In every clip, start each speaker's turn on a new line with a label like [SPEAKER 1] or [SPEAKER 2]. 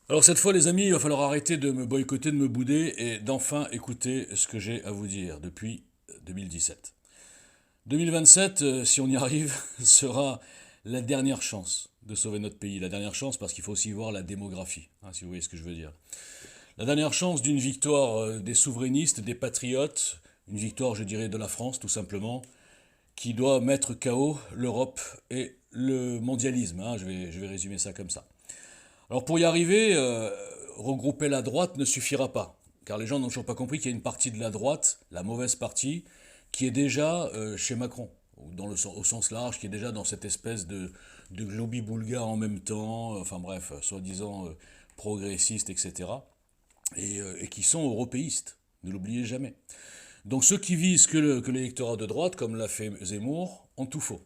[SPEAKER 1] Alors cette fois, les amis, il va falloir arrêter de me boycotter, de me bouder et d'enfin écouter ce que j'ai à vous dire depuis 2017. 2027, si on y arrive, sera la dernière chance de sauver notre pays. La dernière chance parce qu'il faut aussi voir la démographie, si vous voyez ce que je veux dire. La dernière chance d'une victoire des souverainistes, des patriotes, une victoire, je dirais, de la France, tout simplement, qui doit mettre KO l'Europe et le mondialisme. Je vais résumer ça comme ça. Alors pour y arriver, regrouper la droite ne suffira pas, car les gens n'ont toujours pas compris qu'il y a une partie de la droite, la mauvaise partie, qui est déjà chez Macron, au sens large, qui est déjà dans cette espèce de globi-boulga en même temps, enfin bref, soi-disant progressiste, etc., et qui sont européistes, ne l'oubliez jamais. Donc ceux qui visent que l'électorat de droite, comme l'a fait Zemmour, ont tout faux.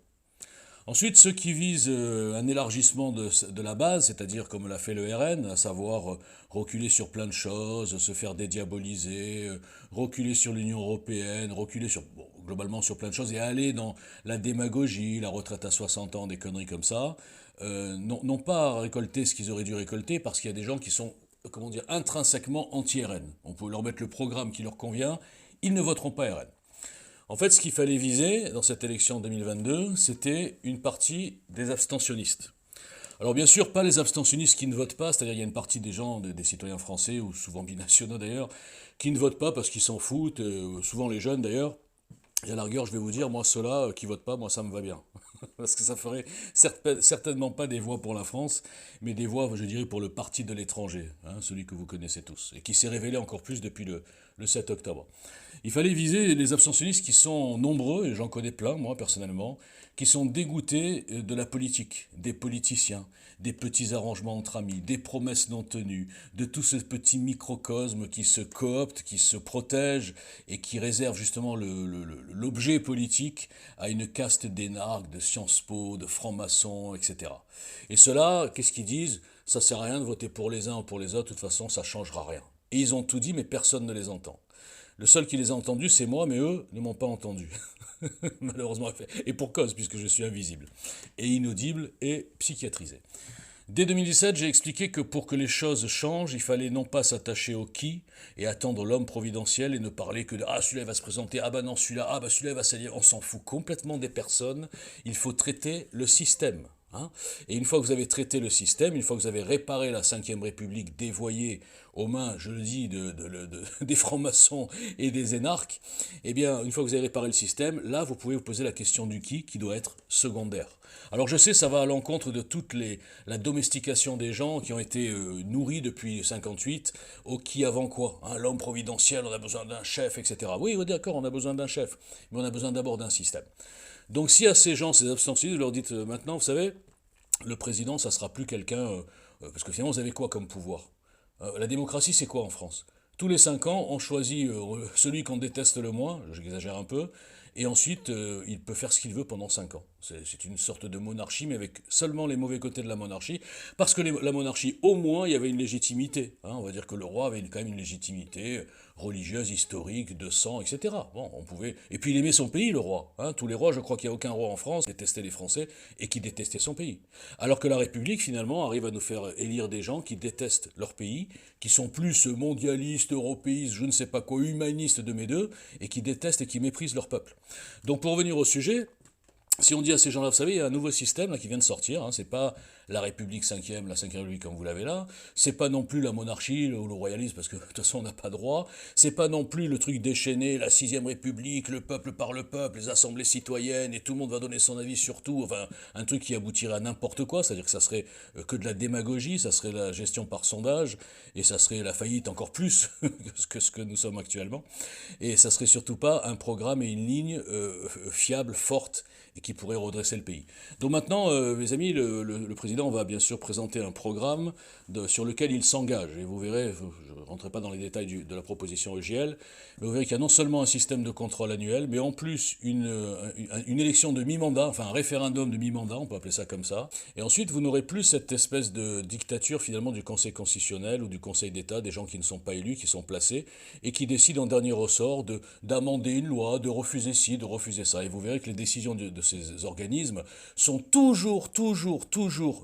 [SPEAKER 1] Ensuite, ceux qui visent un élargissement de la base, c'est-à-dire comme l'a fait le RN, à savoir reculer sur plein de choses, se faire dédiaboliser, reculer sur l'Union européenne, reculer sur, bon, globalement sur plein de choses, et aller dans la démagogie, la retraite à 60 ans, des conneries comme ça, n'ont pas récolté ce qu'ils auraient dû récolter parce qu'il y a des gens qui sont, comment dire, intrinsèquement anti-RN. On peut leur mettre le programme qui leur convient, ils ne voteront pas RN. En fait, ce qu'il fallait viser dans cette élection 2022, c'était une partie des abstentionnistes. Alors bien sûr, pas les abstentionnistes qui ne votent pas, c'est-à-dire il y a une partie des gens, des citoyens français, ou souvent binationaux d'ailleurs, qui ne votent pas parce qu'ils s'en foutent, souvent les jeunes d'ailleurs. Et à la rigueur, je vais vous dire, moi, ceux-là qui votent pas, moi, ça me va bien. Parce que ça ferait certainement pas des voix pour la France, mais des voix, je dirais, pour le parti de l'étranger, celui que vous connaissez tous, et qui s'est révélé encore plus depuis le 7 octobre. Il fallait viser les abstentionnistes qui sont nombreux, et j'en connais plein, moi, personnellement, qui sont dégoûtés de la politique, des politiciens, des petits arrangements entre amis, des promesses non tenues, de tout ce petit microcosme qui se coopte, qui se protège et qui réserve justement l'objet politique à une caste d'énarques, de Sciences Po, de francs-maçons, etc. Et ceux-là, qu'est-ce qu'ils disent? Ça sert à rien de voter pour les uns ou pour les autres, de toute façon, ça changera rien. Et ils ont tout dit, mais personne ne les entend. Le seul qui les a entendus, c'est moi, mais eux ne m'ont pas entendu. Malheureusement. Et pour cause, puisque je suis invisible, et inaudible, et psychiatrisé. Dès 2017, j'ai expliqué que pour que les choses changent, il fallait non pas s'attacher au qui et attendre l'homme providentiel et ne parler que de ah celui-là va se présenter, ah bah non celui-là, ah bah celui-là va s'allier. On s'en fout complètement des personnes. Il faut traiter le système. Et une fois que vous avez traité le système, une fois que vous avez réparé la Ve République dévoyée aux mains, je le dis, des francs-maçons et des énarques, eh bien, une fois que vous avez réparé le système, là, vous pouvez vous poser la question du qui doit être secondaire. Alors je sais, ça va à l'encontre de toute la domestication des gens qui ont été nourris depuis 58, au qui avant quoi, l'homme providentiel, on a besoin d'un chef, etc. Oui, d'accord, on a besoin d'un chef, mais on a besoin d'abord d'un système. Donc si à ces gens, ces abstentionnistes, vous leur dites maintenant, vous savez, le président, ça sera plus quelqu'un, parce que finalement, vous avez quoi comme pouvoir? La démocratie, c'est quoi en France? Tous les 5 ans, on choisit celui qu'on déteste le moins, j'exagère un peu, et ensuite, il peut faire ce qu'il veut pendant 5 ans. C'est une sorte de monarchie, mais avec seulement les mauvais côtés de la monarchie, parce que la monarchie, au moins, il y avait une légitimité. On va dire que le roi avait quand même une légitimité religieuse, historique, de sang, etc. Bon, on pouvait. Et puis il aimait son pays, le roi. Tous les rois, je crois qu'il n'y a aucun roi en France qui détestait les Français et qui détestait son pays. Alors que la République, finalement, arrive à nous faire élire des gens qui détestent leur pays, qui sont plus mondialistes, européistes, je ne sais pas quoi, humanistes de mes deux, et qui détestent et qui méprisent leur peuple. Donc pour revenir au sujet, si on dit à ces gens-là, vous savez, il y a un nouveau système là, qui vient de sortir, c'est pas la République cinquième, la cinquième République comme vous l'avez là, c'est pas non plus la monarchie ou le royalisme, parce que de toute façon on n'a pas droit, c'est pas non plus le truc déchaîné, la sixième République, le peuple par le peuple, les assemblées citoyennes, et tout le monde va donner son avis sur tout, enfin un truc qui aboutirait à n'importe quoi, c'est-à-dire que ça serait que de la démagogie, ça serait la gestion par sondage, et ça serait la faillite encore plus que ce que nous sommes actuellement, et ça serait surtout pas un programme et une ligne fiable, forte, et qui pourrait redresser le pays. Donc maintenant, mes amis, le président va bien sûr présenter un programme sur lequel il s'engage. Et vous verrez, je ne rentrerai pas dans les détails de la proposition EGL, mais vous verrez qu'il y a non seulement un système de contrôle annuel, mais en plus une élection de mi-mandat, enfin un référendum de mi-mandat, on peut appeler ça comme ça. Et ensuite, vous n'aurez plus cette espèce de dictature finalement du Conseil constitutionnel ou du Conseil d'État, des gens qui ne sont pas élus, qui sont placés, et qui décident en dernier ressort d'amender une loi, de refuser ci, de refuser ça. Et vous verrez que les décisions de ces organismes sont toujours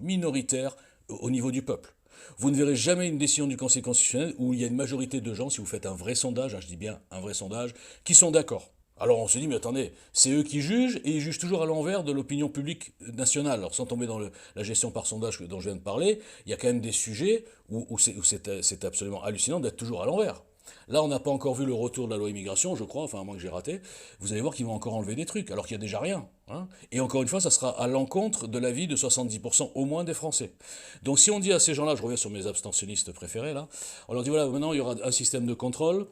[SPEAKER 1] minoritaires au niveau du peuple. Vous ne verrez jamais une décision du Conseil constitutionnel où il y a une majorité de gens, si vous faites un vrai sondage, hein, je dis bien un vrai sondage, qui sont d'accord. Alors on se dit, mais attendez, c'est eux qui jugent, et ils jugent toujours à l'envers de l'opinion publique nationale. Alors sans tomber dans la gestion par sondage dont je viens de parler, il y a quand même des sujets où c'est absolument hallucinant d'être toujours à l'envers. Là, on n'a pas encore vu le retour de la loi immigration, je crois, enfin à moins que j'ai raté. Vous allez voir qu'ils vont encore enlever des trucs, alors qu'il n'y a déjà rien. Hein. Et encore une fois, ça sera à l'encontre de l'avis de 70% au moins des Français. Donc si on dit à ces gens-là, je reviens sur mes abstentionnistes préférés, là, on leur dit, voilà, maintenant il y aura un système de contrôle,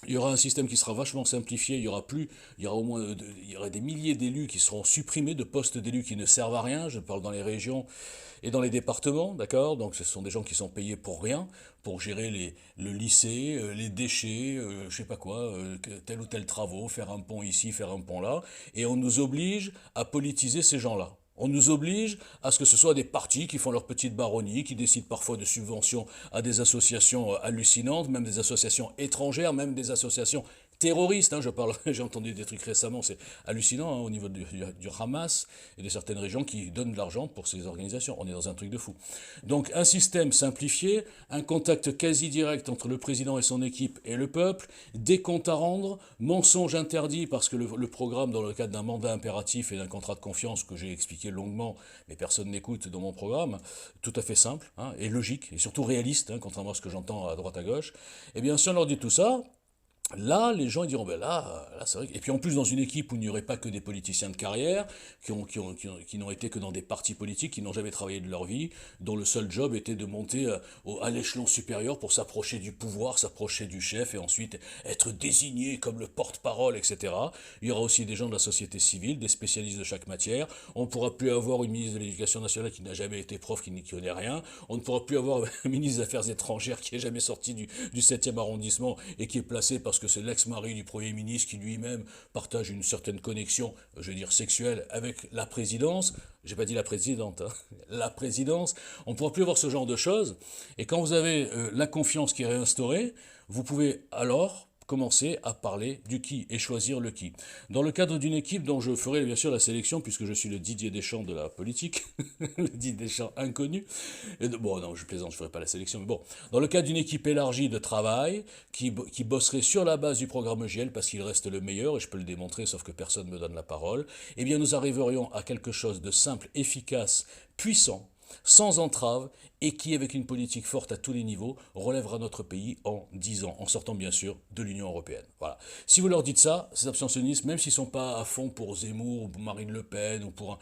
[SPEAKER 1] il y aura un système qui sera vachement simplifié, il y aura au moins, il y aura des milliers d'élus qui seront supprimés, de postes d'élus qui ne servent à rien, je parle dans les régions et dans les départements, d'accord. Donc ce sont des gens qui sont payés pour rien, pour gérer le lycée, les déchets, je sais pas quoi, tel ou tel travaux, faire un pont ici, faire un pont là, et on nous oblige à politiser ces gens-là. On nous oblige à ce que ce soit des partis qui font leur petite baronnie, qui décident parfois de subventions à des associations hallucinantes, même des associations étrangères, même des associations terroristes. Hein, j'ai entendu des trucs récemment, c'est hallucinant hein, au niveau du Hamas et de certaines régions qui donnent de l'argent pour ces organisations. On est dans un truc de fou. Donc un système simplifié, un contact quasi direct entre le président et son équipe et le peuple, des comptes à rendre, mensonges interdits parce que le programme dans le cadre d'un mandat impératif et d'un contrat de confiance que j'ai expliqué longuement, mais personne n'écoute dans mon programme, tout à fait simple hein, et logique et surtout réaliste, hein, contrairement à ce que j'entends à droite à gauche. Eh bien si on leur dit tout ça, là, les gens ils diront, ben là c'est vrai. Et puis en plus, dans une équipe où il n'y aurait pas que des politiciens de carrière, qui n'ont été que dans des partis politiques, qui n'ont jamais travaillé de leur vie, dont le seul job était de monter à l'échelon supérieur pour s'approcher du pouvoir, s'approcher du chef, et ensuite être désigné comme le porte-parole, etc. Il y aura aussi des gens de la société civile, des spécialistes de chaque matière. On ne pourra plus avoir une ministre de l'Éducation nationale qui n'a jamais été prof, qui n'y connaît rien. On ne pourra plus avoir un ministre des Affaires étrangères qui n'est jamais sorti du 7e arrondissement et qui est placé parce que c'est l'ex-mari du Premier ministre qui lui-même partage une certaine connexion, je veux dire sexuelle, avec la présidence. J'ai pas dit la présidente, hein. La présidence. On ne pourra plus avoir ce genre de choses. Et quand vous avez la confiance qui est réinstaurée, vous pouvez alors commencer à parler du qui et choisir le qui. Dans le cadre d'une équipe dont je ferai bien sûr la sélection, puisque je suis le Didier Deschamps de la politique, le Didier Deschamps inconnu. Bon, non, je plaisante, je ne ferai pas la sélection, mais bon. Dans le cadre d'une équipe élargie de travail, qui bosserait sur la base du programme EGL, parce qu'il reste le meilleur, et je peux le démontrer, sauf que personne ne me donne la parole, eh bien nous arriverions à quelque chose de simple, efficace, puissant, sans entrave, et qui, avec une politique forte à tous les niveaux, relèvera notre pays en 10 ans, en sortant bien sûr de l'Union européenne. Voilà. Si vous leur dites ça, ces abstentionnistes, même s'ils ne sont pas à fond pour Zemmour, ou pour Marine Le Pen, ou pour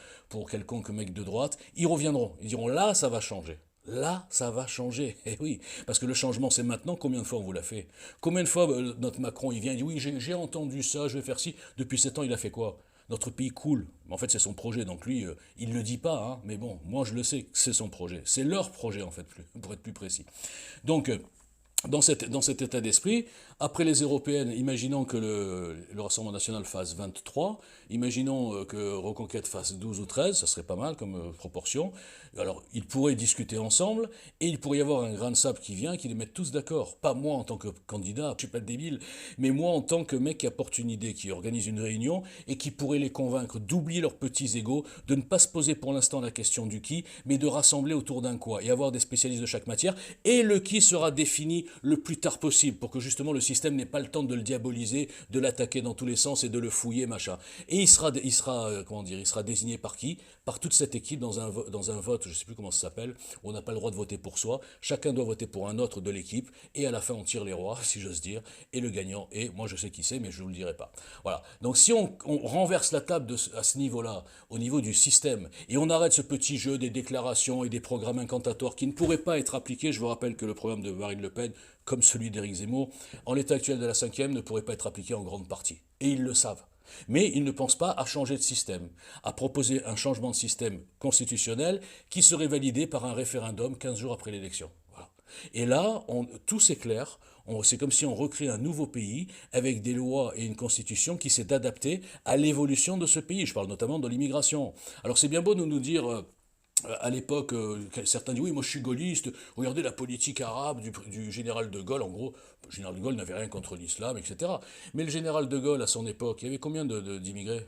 [SPEAKER 1] quelconque mec de droite, ils reviendront. Ils diront là, ça va changer. Là, ça va changer. Eh oui, parce que le changement, c'est maintenant. Combien de fois on vous l'a fait? Combien de fois notre Macron, il vient, il dit oui, j'ai entendu ça, je vais faire ci. Depuis 7 ans, il a fait quoi? Notre pays coule. En fait, c'est son projet. Donc lui, il ne le dit pas. Hein, mais bon, moi, je le sais que c'est son projet. C'est leur projet, en fait, pour être plus précis. Donc, dans cet état d'esprit, après les européennes, imaginons que le Rassemblement national fasse 23, imaginons que Reconquête fasse 12 ou 13, ça serait pas mal comme proportion. Alors, ils pourraient discuter ensemble, et il pourrait y avoir un grain de sable qui vient, qui les mette tous d'accord. Pas moi en tant que candidat, je suis pas débile, mais moi en tant que mec qui apporte une idée, qui organise une réunion, et qui pourrait les convaincre d'oublier leurs petits égos, de ne pas se poser pour l'instant la question du qui, mais de rassembler autour d'un quoi, et avoir des spécialistes de chaque matière, et le qui sera défini le plus tard possible, pour que justement le système n'ait pas le temps de le diaboliser, de l'attaquer dans tous les sens et de le fouiller, machin. Et il sera désigné par qui? Par toute cette équipe dans un vote, je ne sais plus comment ça s'appelle, où on n'a pas le droit de voter pour soi. Chacun doit voter pour un autre de l'équipe, et à la fin on tire les rois, si j'ose dire, et le gagnant est, moi je sais qui c'est, mais je ne vous le dirai pas. Voilà. Donc si on renverse la table à ce niveau-là, au niveau du système, et on arrête ce petit jeu des déclarations et des programmes incantatoires qui ne pourraient pas être appliqués, je vous rappelle que le programme de Marine Le Pen, comme celui d'Éric Zemmour, en l'état actuel de la 5e, ne pourrait pas être appliqué en grande partie. Et ils le savent. Mais ils ne pensent pas à changer de système, à proposer un changement de système constitutionnel qui serait validé par un référendum 15 jours après l'élection. Voilà. Et là, tout s'éclaire. C'est comme si on recrée un nouveau pays avec des lois et une constitution qui s'est adaptée à l'évolution de ce pays. Je parle notamment de l'immigration. Alors c'est bien beau de nous dire... À l'époque, certains disent oui, moi je suis gaulliste, regardez la politique arabe du général de Gaulle, en gros, le général de Gaulle n'avait rien contre l'islam, etc. Mais le général de Gaulle, à son époque, il y avait combien d'immigrés?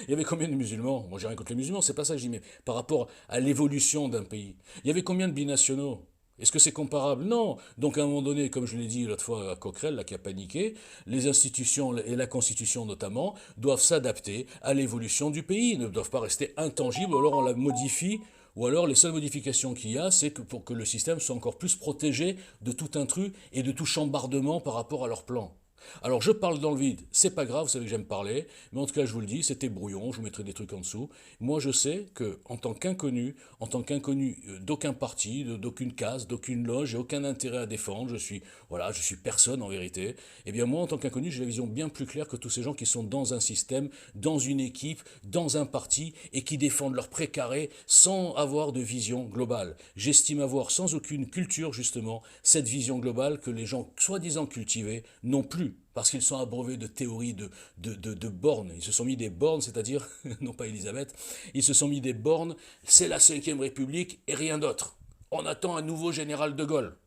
[SPEAKER 1] Il y avait combien de musulmans? Moi j'ai rien contre les musulmans, c'est pas ça que je dis, mais par rapport à l'évolution d'un pays. Il y avait combien de binationaux? Est-ce que c'est comparable? Non. Donc à un moment donné, comme je l'ai dit l'autre fois à Coquerel, là qui a paniqué, les institutions et la Constitution notamment doivent s'adapter à l'évolution du pays, ne doivent pas rester intangibles, ou alors on la modifie, ou alors les seules modifications qu'il y a, c'est que pour que le système soit encore plus protégé de tout intrus et de tout chambardement par rapport à leur plan. Alors je parle dans le vide, c'est pas grave, vous savez que j'aime parler, mais en tout cas je vous le dis, c'était brouillon, je vous mettrai des trucs en dessous. Moi je sais que en tant qu'inconnu d'aucun parti, d'aucune case, d'aucune loge, j'ai aucun intérêt à défendre, je suis personne en vérité. Eh bien moi en tant qu'inconnu, j'ai la vision bien plus claire que tous ces gens qui sont dans un système, dans une équipe, dans un parti et qui défendent leur précaré sans avoir de vision globale. J'estime avoir sans aucune culture justement cette vision globale que les gens soi-disant cultivés n'ont plus parce qu'ils sont abreuvés de théories de bornes. Ils se sont mis des bornes, c'est-à-dire, non pas Elisabeth, ils se sont mis des bornes, c'est la Cinquième République et rien d'autre. On attend un nouveau général de Gaulle.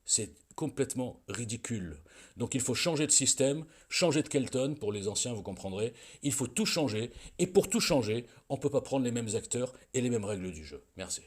[SPEAKER 1] C'est complètement ridicule. Donc il faut changer de système, changer de Kelton, pour les anciens vous comprendrez, il faut tout changer, et pour tout changer, on ne peut pas prendre les mêmes acteurs et les mêmes règles du jeu. Merci.